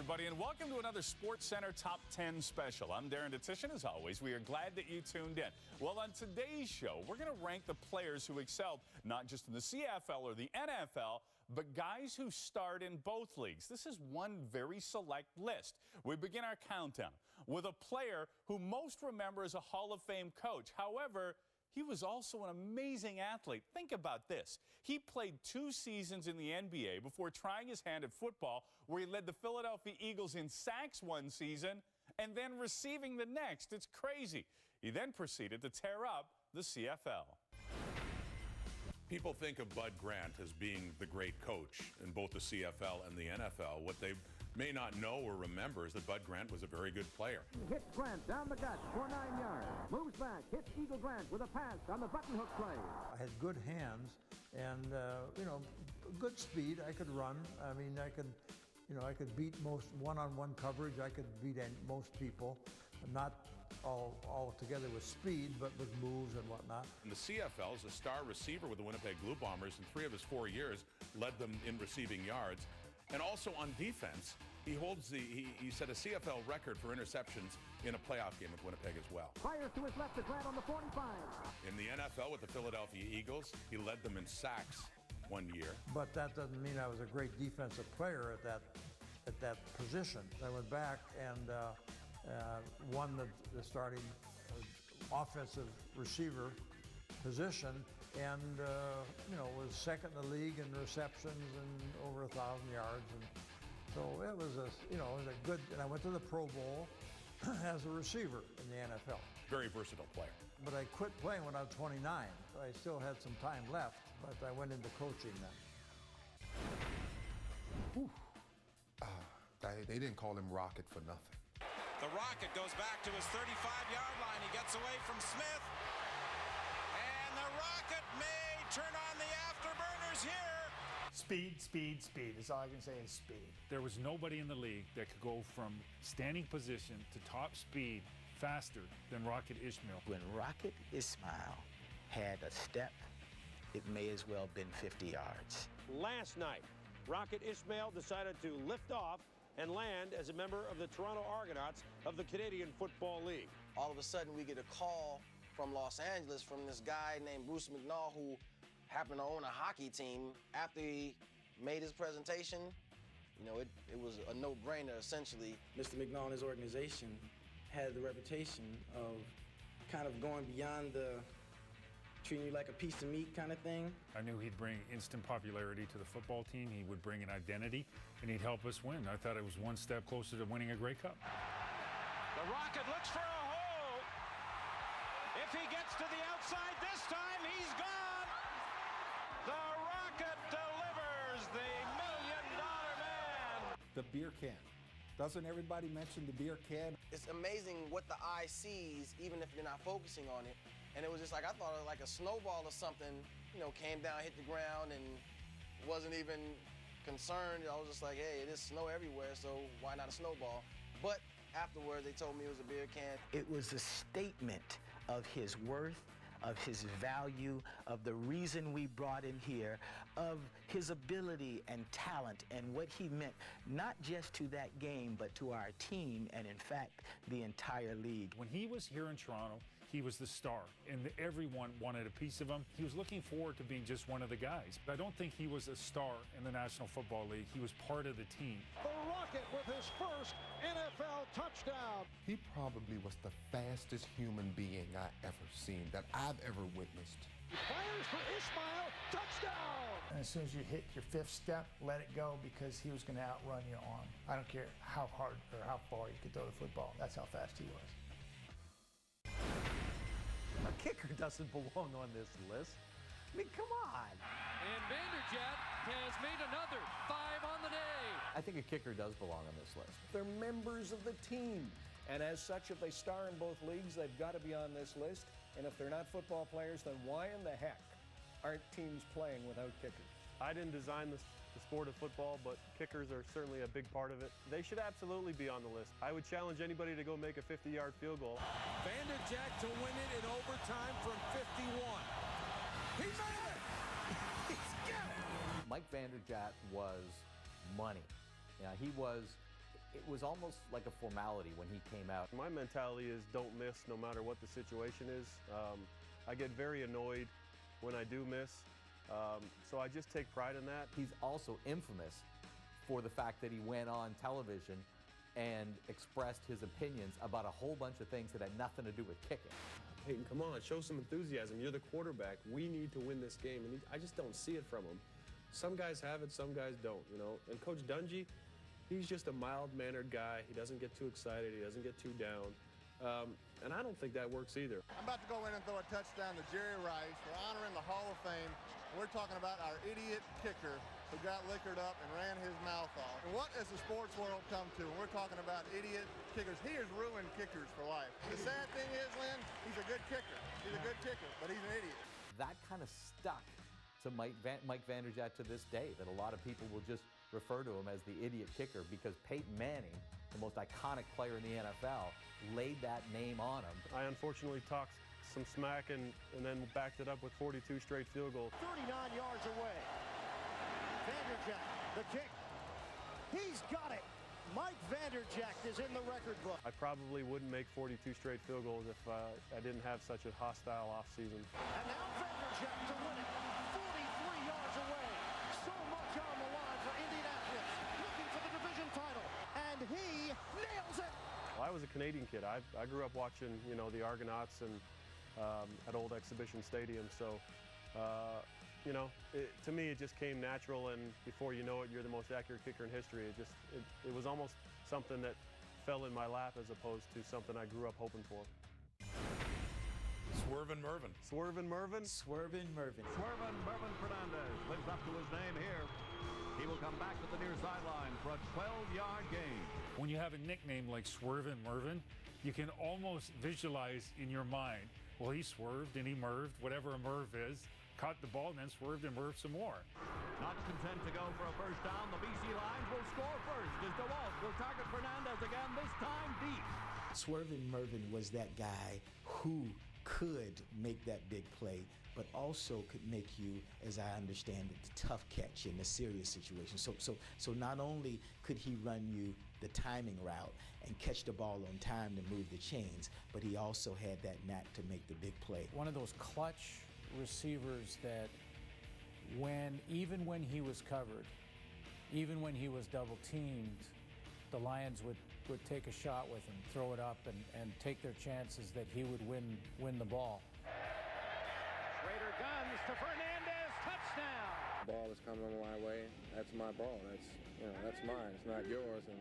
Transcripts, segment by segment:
everybody, and welcome to another SportsCentre Top 10 special. I'm Darren DeTitian, as always. We are glad that you tuned in. Well, on today's show, we're going to rank the players who excelled not just in the CFL or the NFL, but guys who starred in both leagues. This is one very select list. We begin our countdown with a player who most remember as a Hall of Fame coach. However, he was also an amazing athlete. Think about this. He played 2 seasons in the NBA before trying his hand at football, where he led the Philadelphia Eagles in sacks one season and then receiving the next. It's crazy. He then proceeded to tear up the CFL. People think of Bud Grant as being the great coach in both the CFL and the NFL. What they may not know or remember is that Bud Grant was a very good player. Hits Grant down the gut for 9 yards. Moves back, hits Eagle Grant with a pass on the button hook play. I had good hands and, good speed. I could run. I mean, I could beat most one-on-one coverage. I could beat most people. Not all together with speed, but with moves and whatnot. In the CFL, as a star receiver with the Winnipeg Blue Bombers, in 3 of his 4 years, led them in receiving yards. And also on defense, he holds he set a CFL record for interceptions in a playoff game with Winnipeg as well. Fires to his left to Grant on the 45. In the NFL with the Philadelphia Eagles, he led them in sacks 1 year. But that doesn't mean I was a great defensive player at that position. I went back and won the starting offensive receiver position, and was second in the league in receptions and over 1,000 yards, and so it was a good. And I went to the Pro Bowl as a receiver in the NFL. Very versatile player. But I quit playing when I was 29. So I still had some time left, but I went into coaching then. They didn't call him Rocket for nothing. The Rocket goes back to his 35-yard line. He gets away from Smith. And the Rocket may turn on the afterburners here. Speed, speed, speed. That's all I can say is speed. There was nobody in the league that could go from standing position to top speed faster than Rocket Ismail. When Rocket Ismail had a step, it may as well have been 50 yards. Last night, Rocket Ismail decided to lift off and land as a member of the Toronto Argonauts of the Canadian Football League. All of a sudden, we get a call from Los Angeles from this guy named Bruce McNall, who happened to own a hockey team. After he made his presentation, it was a no-brainer, essentially. Mr. McNall and his organization had the reputation of kind of going beyond the treating you like a piece of meat kind of thing. I knew he'd bring instant popularity to the football team. He would bring an identity, and he'd help us win. I thought it was one step closer to winning a Grey Cup. The Rocket looks for a hole. If he gets to the outside this time, he's gone. The Rocket delivers the $1 million man. The beer can. Doesn't everybody mention the beer can? It's amazing what the eye sees, even if you're not focusing on it. And it was just like, I thought it was like a snowball or something, came down, hit the ground, and wasn't even concerned. I was just like, hey, it is snow everywhere, so why not a snowball? But afterwards, they told me it was a beer can. It was a statement of his worth, of his value, of the reason we brought him here, of his ability and talent and what he meant, not just to that game, but to our team and, in fact, the entire league. When he was here in Toronto, he was the star, and everyone wanted a piece of him. He was looking forward to being just one of the guys. I don't think he was a star in the National Football League. He was part of the team. The Rocket with his first NFL touchdown. He probably was the fastest human being I ever seen, that I've ever witnessed. He fires for Ismail, touchdown! And as soon as you hit your 5th step, let it go, because he was going to outrun your arm. I don't care how hard or how far you could throw the football. That's how fast he was. A kicker doesn't belong on this list. I mean, come on. And Vanderjagt has made another 5 on the day. I think a kicker does belong on this list. They're members of the team. And as such, if they star in both leagues, they've got to be on this list. And if they're not football players, then why in the heck aren't teams playing without kickers? I didn't design the sport of football, but kickers are certainly a big part of it. They should absolutely be on the list. I would challenge anybody to go make a 50-yard field goal. Vanderjagt to win it in overtime from 51. He made it! He's got it! Mike Vanderjagt was money. He was it was almost like a formality when he came out. My mentality is don't miss no matter what the situation is. I get very annoyed when I do miss, so I just take pride in that. He's also infamous for the fact that he went on television and expressed his opinions about a whole bunch of things that had nothing to do with kicking. Peyton, come on, show some enthusiasm. You're the quarterback. We need to win this game, and I just don't see it from him. Some guys have it, some guys don't, you know. And Coach Dungy, he's just a mild-mannered guy. He doesn't get too excited. He doesn't get too down. And I don't think that works either. I'm about to go in and throw a touchdown to Jerry Rice. We're honoring the Hall of Fame. We're talking about our idiot kicker who got liquored up and ran his mouth off. And what has the sports world come to when we're talking about idiot kickers? He has ruined kickers for life. The sad thing is, Lynn, he's a good kicker. He's a good kicker, but he's an idiot. That kind of stuck to Mike Vanderjagt to this day, that a lot of people will just refer to him as the idiot kicker because Peyton Manning, the most iconic player in the NFL, laid that name on him. I unfortunately talked some smack and then backed it up with 42 straight field goals. 39 yards away. Vanderjagt, the kick. He's got it. Mike Vanderjagt is in the record book. I probably wouldn't make 42 straight field goals if I didn't have such a hostile offseason. And now Vanderjagt to win it. 43 yards away. So much on the line for Indianapolis. Looking for the division title. And he nails it. Well, I was a Canadian kid. I grew up watching, you know, the Argonauts and at Old Exhibition Stadium. So, you know, to me, it just came natural. And before you know it, you're the most accurate kicker in history. It was almost something that fell in my lap as opposed to something I grew up hoping for. Swervin' Mervin. Swervin' Mervin? Swervin' Mervin. Swervin' Mervin Fernandez lives up to his name here. He will come back to the near sideline for a 12-yard gain. When you have a nickname like Swervin' Mervin, you can almost visualize in your mind, well, he swerved and he merved, whatever a merv is, caught the ball and then swerved and merved some more. Not content to go for a first down, the BC Lions will score first as DeWalt will target Fernandez again, this time deep. Swervin' Mervin was that guy who could make that big play, but also could make you, as I understand it, the tough catch in a serious situation. So not only could he run you the timing route and catch the ball on time to move the chains, but he also had that knack to make the big play. One of those clutch receivers that even when he was covered, even when he was double teamed, the Lions would take a shot with him, throw it up, and take their chances that he would win the ball. Schrader guns to Fernandez, touchdown! Ball is coming my way. That's my ball. That's mine. It's not yours. And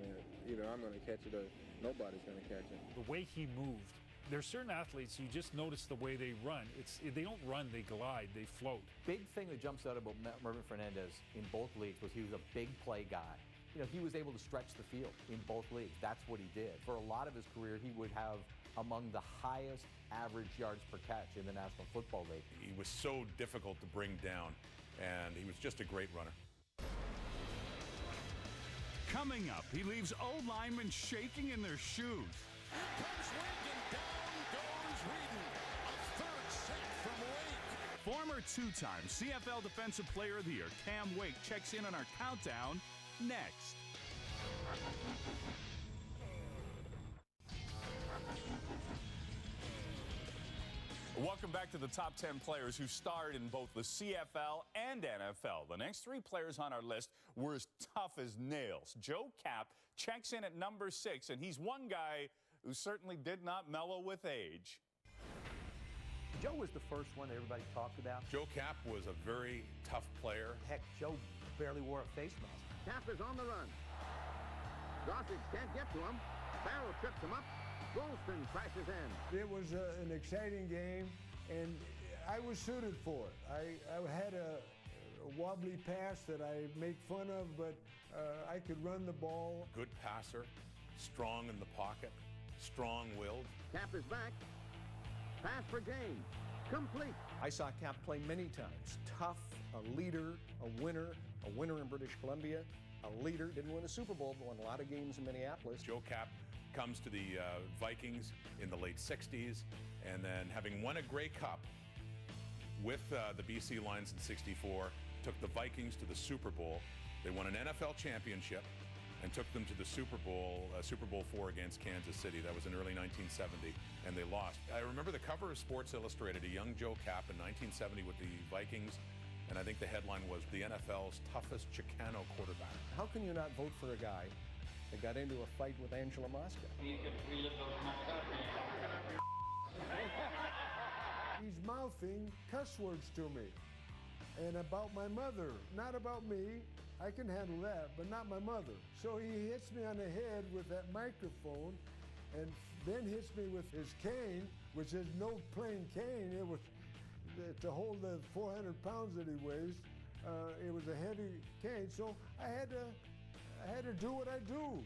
either I'm going to catch it or nobody's going to catch it. The way he moved. There's certain athletes, you just notice the way they run. They don't run, they glide, they float. Big thing that jumps out about Mervin Fernandez in both leagues was he was a big play guy. You know, he was able to stretch the field in both leagues. That's what he did. For a lot of his career, he would have among the highest average yards per catch in the National Football League. He was so difficult to bring down, and he was just a great runner. Coming up, he leaves O-linemen shaking in their shoes. Here comes Wake, and down goes Whedon. A third sack from Wake. Former two-time CFL Defensive Player of the Year, Cam Wake, checks in on our countdown next. Welcome back to the top 10 players who starred in both the CFL and NFL. The next three players on our list were as tough as nails. Joe Kapp checks in at number 6, and he's one guy who certainly did not mellow with age. Joe was the first one that everybody talked about. Joe Kapp was a very tough player. Heck, Joe barely wore a face mask. Kapp is on the run. Garcia can't get to him. Barrow trips him up. Golston crashes in. It was an exciting game, and I was suited for it. I had a wobbly pass that I make fun of, but I could run the ball. Good passer, strong in the pocket, strong-willed. Kapp is back. Pass for James. Complete. I saw Kapp play many times. Tough, a leader, a winner in British Columbia, a leader. Didn't win a Super Bowl, but won a lot of games in Minneapolis. Joe Kapp comes to the Vikings in the late 60s, and then having won a Grey Cup with the BC Lions in '64, took the Vikings to the Super Bowl. They won an NFL championship, and took them to the Super Bowl IV against Kansas City. That was in early 1970, and they lost. I remember the cover of Sports Illustrated, a young Joe Kapp in 1970 with the Vikings, and I think the headline was the NFL's toughest Chicano quarterback. How can you not vote for a guy that got into a fight with Angela Mosca? He's mouthing cuss words to me, and about my mother, not about me. I can handle that, but not my mother. So he hits me on the head with that microphone, and then hits me with his cane, which is no plain cane. It was to hold the 400 pounds that he weighs. It was a heavy cane, so I had to do what I do.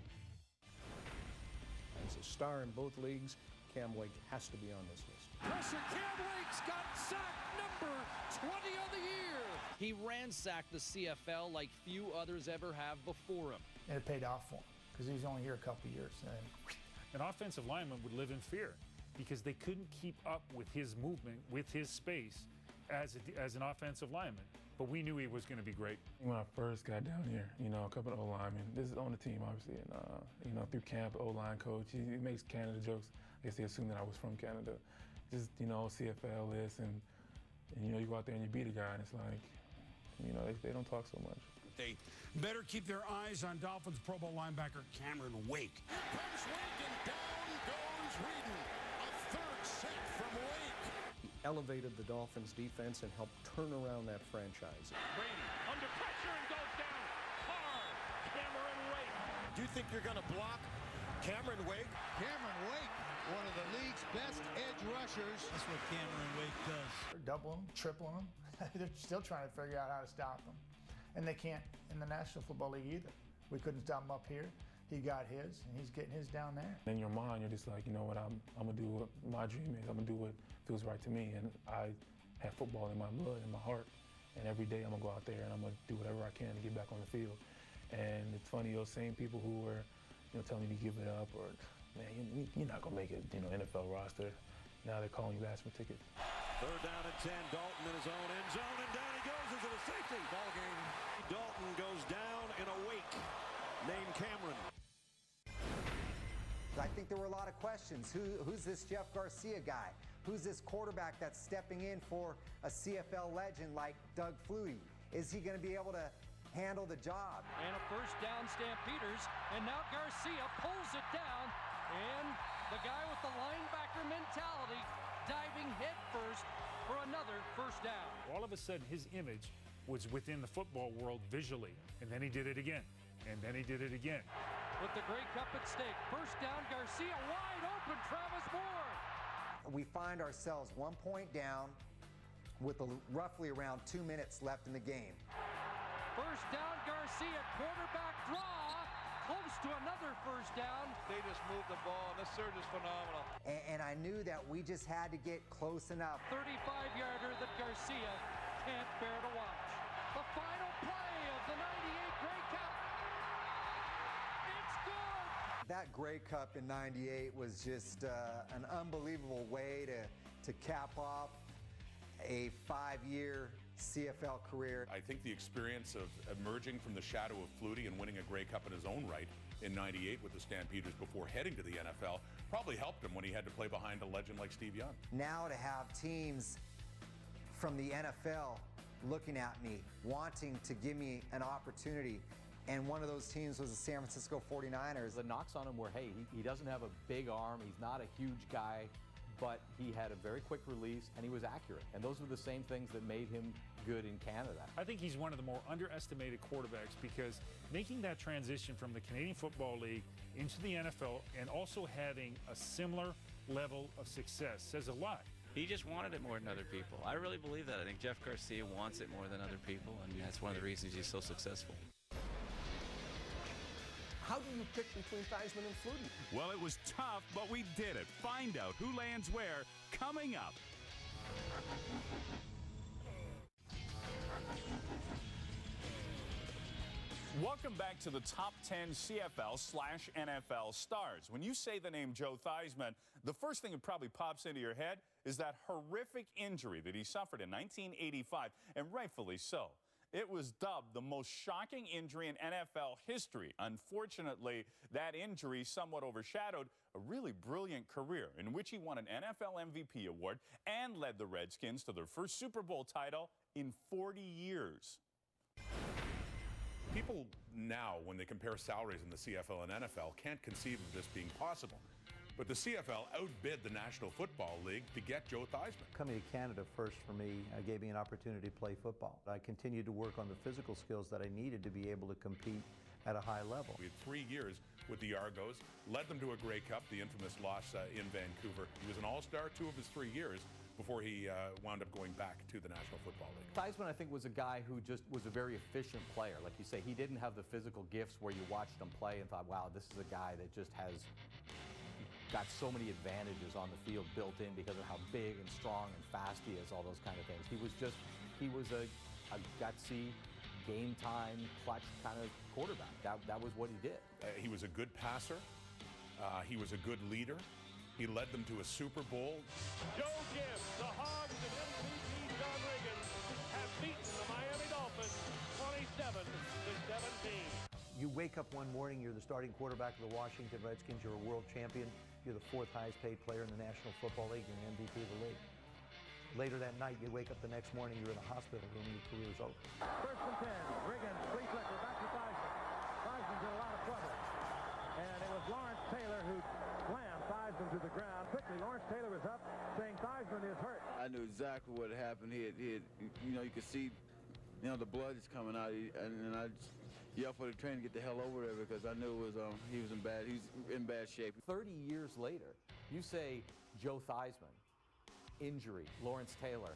As a star in both leagues, Cam Wake has to be on this list. Pressure, Cam Wake's got sack number 20 of the year. He ransacked the CFL like few others ever have before him. And it paid off for him because he was only here a couple of years. An offensive lineman would live in fear because they couldn't keep up with his movement, with his space as an offensive lineman. But we knew he was going to be great. When I first got down here, a couple of O-linemen. This is on the team, obviously, and through camp, O-line coach, he makes Canada jokes. I guess they assumed that I was from Canada. Just, CFL this, and you go out there and you beat a guy, and it's like, they don't talk so much. They better keep their eyes on Dolphins Pro Bowl linebacker Cameron Wake. Here comes Wake, and down goes Reedon. A third sack from Wake. He elevated the Dolphins defense and helped turn around that franchise. Brady under pressure and goes down hard. Cameron Wake. Do you think you're going to block Cameron Wake? Cameron Wake, one of the league's best edge rushers. That's what Cameron Wake does. They're doubling them, tripling them. They're still trying to figure out how to stop them. And they can't in the National Football League either. We couldn't stop him up here. He got his, and he's getting his down there. In your mind, you're just like, you know what, I'm going to do what my dream is. I'm going to do what feels right to me. And I have football in my blood, in my heart. And every day I'm going to go out there and I'm going to do whatever I can to get back on the field. And it's funny, those same people who were, telling me to give it up or, man, you're not going to make it, NFL roster. Now they're calling you last for ticket. Third down and 10. Dalton in his own end zone, and down he goes. Is it a safety? Ball game. Dalton goes down in a wake. Named Cameron. I think there were a lot of questions. Who's this Jeff Garcia guy? Who's this quarterback that's stepping in for a CFL legend like Doug Flutie? Is he going to be able to handle the job? And a first down, Stampeders. And now Garcia pulls it down. And the guy with the linebacker mentality diving head first for another first down. All of a sudden, his image was within the football world visually. And then he did it again. And then he did it again. With the Grey Cup at stake. First down, Garcia wide open, Travis Moore. We find ourselves 1 point down with roughly around 2 minutes left in the game. First down, Garcia, quarterback draw. Close to another first down. They just moved the ball, and this surge is phenomenal. And I knew that we just had to get close enough. 35-yarder that Garcia can't bear to watch. The final play of the 98 Grey Cup. It's good. That Grey Cup in 98 was just an unbelievable way to cap off a 5-year CFL career. I think the experience of emerging from the shadow of Flutie and winning a Grey Cup in his own right in 98 with the Stampeders before heading to the NFL probably helped him when he had to play behind a legend like Steve Young. Now to have teams from the NFL looking at me, wanting to give me an opportunity, and one of those teams was the San Francisco 49ers. The knocks on him were, hey, he doesn't have a big arm, he's not a huge guy, but he had a very quick release and he was accurate. And those were the same things that made him good in Canada. I think he's one of the more underestimated quarterbacks because making that transition from the Canadian Football League into the NFL and also having a similar level of success says a lot. He just wanted it more than other people. I really believe that. I think Jeff Garcia wants it more than other people, and that's one of the reasons he's so successful. How do you pick between Theismann and Flutie? Well, it was tough, but we did it. Find out who lands where coming up. Welcome back to the top 10 CFL/NFL stars. When you say the name Joe Theismann, the first thing that probably pops into your head is that horrific injury that he suffered in 1985, and rightfully so. It was dubbed the most shocking injury in NFL history. Unfortunately, that injury somewhat overshadowed a really brilliant career in which he won an NFL MVP award and led the Redskins to their first Super Bowl title in 40 years. People now, when they compare salaries in the CFL and NFL, can't conceive of this being possible. But the CFL outbid the National Football League to get Joe Theismann. Coming to Canada first for me gave me an opportunity to play football. I continued to work on the physical skills that I needed to be able to compete at a high level. We had 3 years with the Argos, led them to a Grey Cup, the infamous loss in Vancouver. He was an all-star 2 of his 3 years before he wound up going back to the National Football League. Theismann, I think, was a guy who just was a very efficient player. Like you say, he didn't have the physical gifts where you watched him play and thought, wow, this is a guy that just has got so many advantages on the field built in because of how big and strong and fast he is, all those kind of things. He was a gutsy, game time, clutch kind of quarterback. That was what he did. He was a good passer. He was a good leader. He led them to a Super Bowl. Joe Gibbs, the Hogs and MVP John Reagan have beaten the Miami Dolphins 27-17. You wake up one morning, you're the starting quarterback of the Washington Redskins, you're a world champion, you're the 4th highest paid player in the National Football League, you're an MVP of the league. Later that night, you wake up the next morning, you're in a hospital room and your career's over. 1st and 10, Reagan, flea flicker, back to Theismann. Theismann's in a lot of trouble. And it was Lawrence Taylor who slammed Theismann to the ground. Quickly, Lawrence Taylor was up saying Theismann is hurt. I knew exactly what happened. He had, you know, you could see, you know, the blood is coming out, and I just yelled for the train to get the hell over there because I knew it was he was in bad shape. 30 years later, you say Joe Theismann, injury, Lawrence Taylor.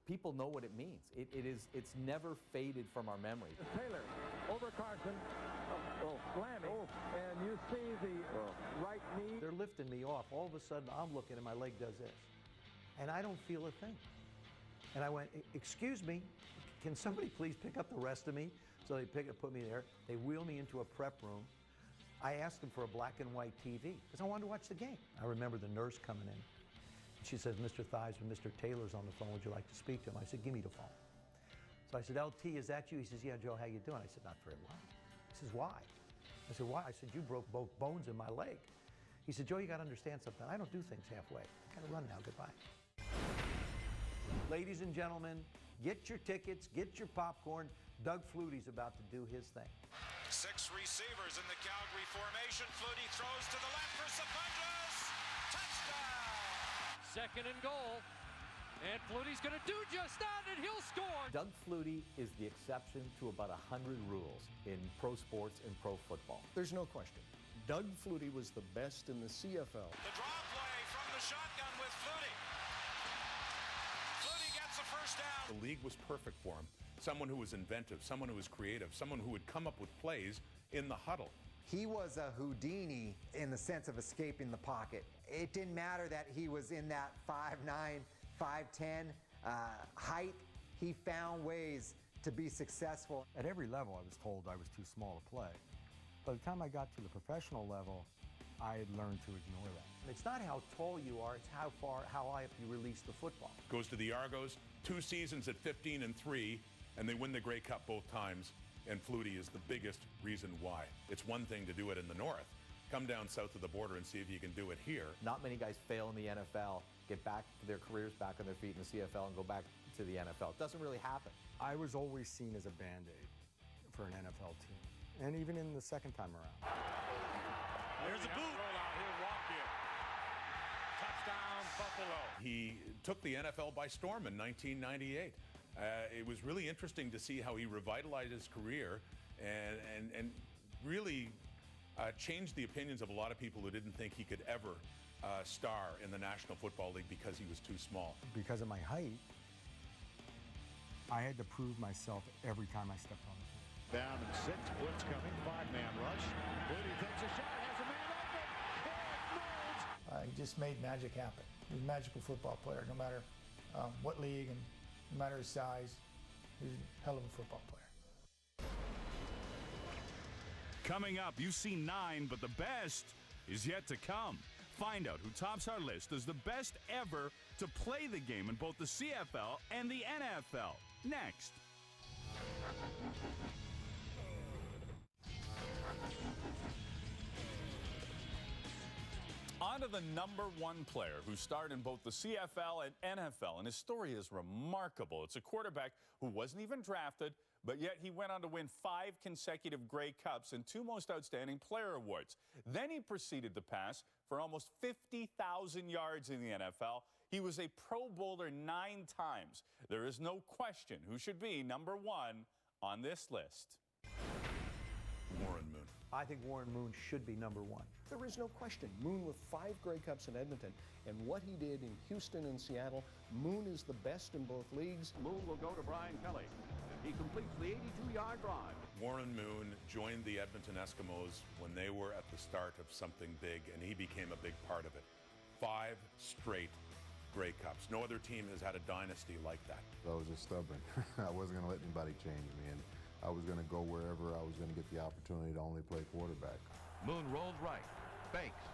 People know what it means. It's never faded from our memory. Taylor over Carson, slamming, and you see the right knee. They're lifting me off. All of a sudden, I'm looking and my leg does this. And I don't feel a thing. And I went, excuse me, can somebody please pick up the rest of me? So they put me there. They wheel me into a prep room. I asked them for a black and white TV because I wanted to watch the game. I remember the nurse coming in. She says, Mr. Theismann, Mr. Taylor's on the phone. Would you like to speak to him? I said, give me the phone. So I said, LT, is that you? He says, yeah, Joe, how you doing? I said, not very well. He says, why? I said, why? I said, you broke both bones in my leg. He said, Joe, you got to understand something. I don't do things halfway. I got to run now. Goodbye. Ladies and gentlemen, get your tickets, get your popcorn. Doug Flutie's about to do his thing. 6 receivers in the Calgary formation. Flutie throws to the left for Sapunjas. Touchdown! 2nd and goal. And Flutie's going to do just that, and he'll score. Doug Flutie is the exception to about 100 rules in pro sports and pro football. There's no question. Doug Flutie was the best in the CFL. The draw play from the shotgun with Flutie. Flutie gets a first down. The league was perfect for him. Someone who was inventive, someone who was creative, someone who would come up with plays in the huddle. He was a Houdini in the sense of escaping the pocket. It didn't matter that he was in that 5'9", 5'10" height. He found ways to be successful. At every level, I was told I was too small to play. By the time I got to the professional level, I had learned to ignore that. It's not how tall you are, it's how high up you release the football. Goes to the Argos, 2 seasons at 15-3, and they win the Grey Cup both times, and Flutie is the biggest reason why. It's one thing to do it in the north. Come down south of the border and see if you can do it here. Not many guys fail in the NFL, get back their careers back on their feet in the CFL and go back to the NFL. It doesn't really happen. I was always seen as a Band-Aid for an NFL team, and even in the second time around. There's a boot. He'll walk in. Touchdown, Buffalo. He took the NFL by storm in 1998. It was really interesting to see how he revitalized his career and really changed the opinions of a lot of people who didn't think he could ever star in the National Football League because he was too small. Because of my height, I had to prove myself every time I stepped on the field. Down and 6, blitz coming, 5-man rush. Flutie takes a shot, has a man open. He just made magic happen. He's a magical football player, no matter what league and no matter his size. He's a hell of a football player. Coming up, you see 9, but the best is yet to come. Find out who tops our list as the best ever to play the game in both the CFL and the NFL. Next. On to the #1 player who starred in both the CFL and NFL, and his story is remarkable. It's a quarterback who wasn't even drafted, but yet he went on to win 5 consecutive Grey Cups and 2 Most Outstanding Player awards. Then he proceeded to pass for almost 50,000 yards in the NFL. He was a Pro Bowler 9 times. There is no question who should be #1 on this list. Warren Moon. I think Warren Moon should be #1. There is no question. Moon with 5 Grey Cups in Edmonton, and what he did in Houston and Seattle, Moon is the best in both leagues. Moon will go to Brian Kelly. He completes the 82-yard drive. Warren Moon joined the Edmonton Eskimos when they were at the start of something big, and he became a big part of it. 5 straight Grey Cups. No other team has had a dynasty like that. I was just stubborn. I wasn't going to let anybody change me, and I was going to go wherever I was going to get the opportunity to only play quarterback. Moon rolls right, fakes,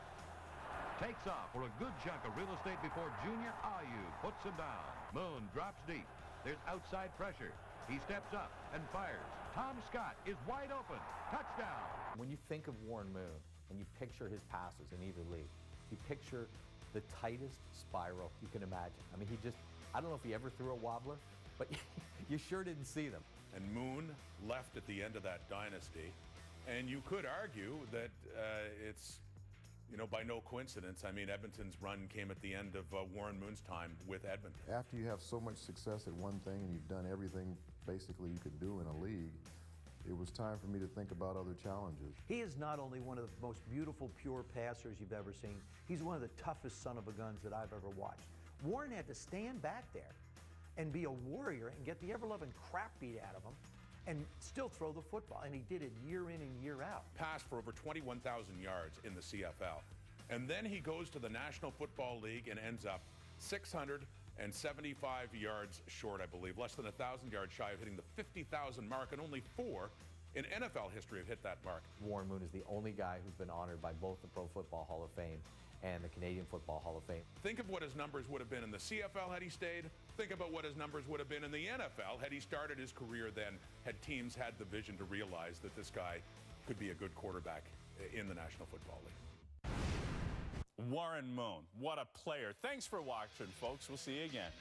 takes off for a good chunk of real estate before Junior Ayu puts him down. Moon drops deep. There's outside pressure. He steps up and fires. Tom Scott is wide open. Touchdown. When you think of Warren Moon and you picture his passes in either league, you picture the tightest spiral you can imagine. I mean, I don't know if he ever threw a wobbler, but you sure didn't see them. And Moon left at the end of that dynasty, and you could argue that it's, by no coincidence. I mean, Edmonton's run came at the end of Warren Moon's time with Edmonton. After you have so much success at one thing and you've done everything basically you could do in a league, it was time for me to think about other challenges. He is not only one of the most beautiful, pure passers you've ever seen, he's one of the toughest son of a guns that I've ever watched. Warren had to stand back there and be a warrior and get the ever-loving crap beat out of him and still throw the football. And he did it year in and year out. Passed for over 21,000 yards in the CFL. And then he goes to the National Football League and ends up 675 yards short, I believe. Less than 1,000 yards shy of hitting the 50,000 mark, and only 4 in NFL history have hit that mark. Warren Moon is the only guy who's been honored by both the Pro Football Hall of Fame and the Canadian Football Hall of Fame. Think of what his numbers would have been in the CFL had he stayed. Think about what his numbers would have been in the NFL had he started his career then, had teams had the vision to realize that this guy could be a good quarterback in the National Football League. Warren Moon, what a player. Thanks for watching, folks. We'll see you again.